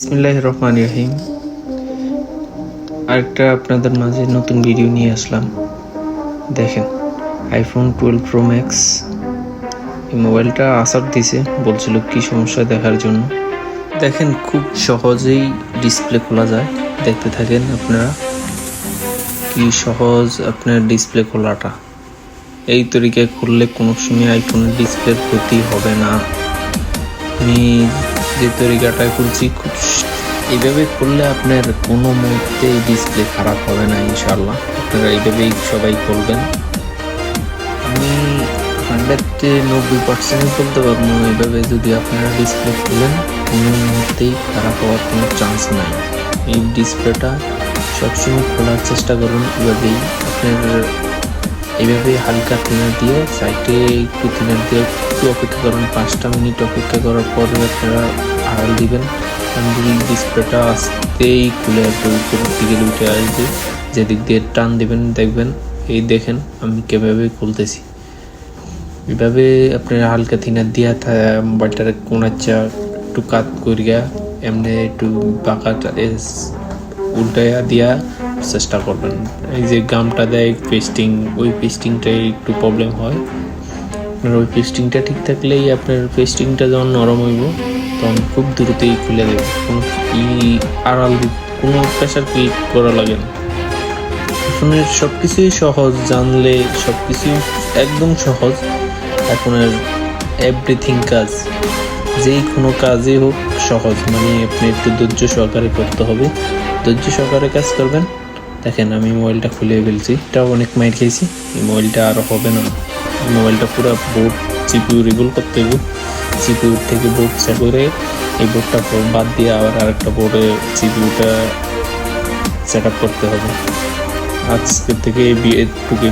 বিসমিল্লাহির রহমানির রহিম। আরেকটা আপনাদের মাঝে নতুন ভিডিও নিয়ে আসলাম। দেখেন, আইফোন 12 প্রো ম্যাক্স এই মোবাইলটা আসার দিছে, বলছিল কি সমস্যা দেখার জন্য। দেখেন, খুব সহজেই ডিসপ্লে খোলা যায়। দেখতে থাকেন আপনারা, কি সহজ আপনার ডিসপ্লে খোলাটা। এই তরিকায় খুললে কোনো সময় আইফোনের ডিসপ্লের ক্ষতি হবে না। আমি যে তরিকাটায় খুলছি, খুব এইভাবে খুললে আপনার কোনো মুহূর্তেই ডিসপ্লে খারাপ হবে না ইনশাল্লাহ। আপনারা এইভাবেই সবাই করবেন। আমি 90% বলতে পারবো, এইভাবে যদি আপনারা ডিসপ্লে খুলেন কোনো মুহূর্তেই খারাপ হওয়ার কোনো চান্স নাই। এই ডিসপ্লেটা সবসময় খোলার চেষ্টা করুন এভাবেই। আপনার এইভাবে হালকা থিনার দিয়ে সাইডে একটু থিনার দিয়ে একটু অপেক্ষা করুন। 5টা মিনিট অপেক্ষা করার পরে আপনারা আড়াল দিবেন। ডিসপ্লেটা আসতেই খুলে আসবে, উপরের দিকে উঠে আসবে। যেদিক দিয়ে টান দিবেন দেখবেন, এই দেখেন আমি কীভাবে খুলতেছি। এভাবে আপনারা হালকা থিনার দিয়া মোবাইলটার কোনাচ্চা একটু কাত করিয়া এমনি একটু বাঁকাটা উল্টাইয়া দিয়া চেষ্টা করবেন। এই যে গামটা দেয় পেস্টিং, ওই পেস্টিংটাই একটু প্রবলেম হয়। আপনার ওই পেস্টিংটা ঠিক থাকলেই আপনার পেস্টিংটা যখন নরম হইব তখন খুব দ্রুতই খুলে দেবে। কোনো আড়াল কোনো প্রেশার ক্রিয়েট করা লাগে না। ফোনের সব কিছুই সহজ, জানলে সব কিছুই একদম সহজ। আপনার এভরিথিং কাজ, যেই কোনো কাজই হোক সহজ, মানে আপনি একটু ধৈর্য সহকারে করতে হবে। ধৈর্য সহকারে কাজ করবেন। দেখেন, আমি মোবাইলটা খুলে ফেলছি। এটাও অনেক মাইর খেয়েছি। এই মোবাইলটা আর হবে না। এই মোবাইলটা পুরো বোর্ড সিপিইউ রিগুল করতে হবে। সিপিইউ থেকে বোর্ড করে এই বোর্ডটা বাদ দিয়ে আবার আরেকটা বোর্ডে সিপিইউটা সেট আপ করতে হবে। আজকে থেকে এই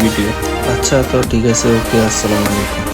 ভিডিও। আচ্ছা, তো ঠিক আছে, ওকে, আসসালামু আলাইকুম।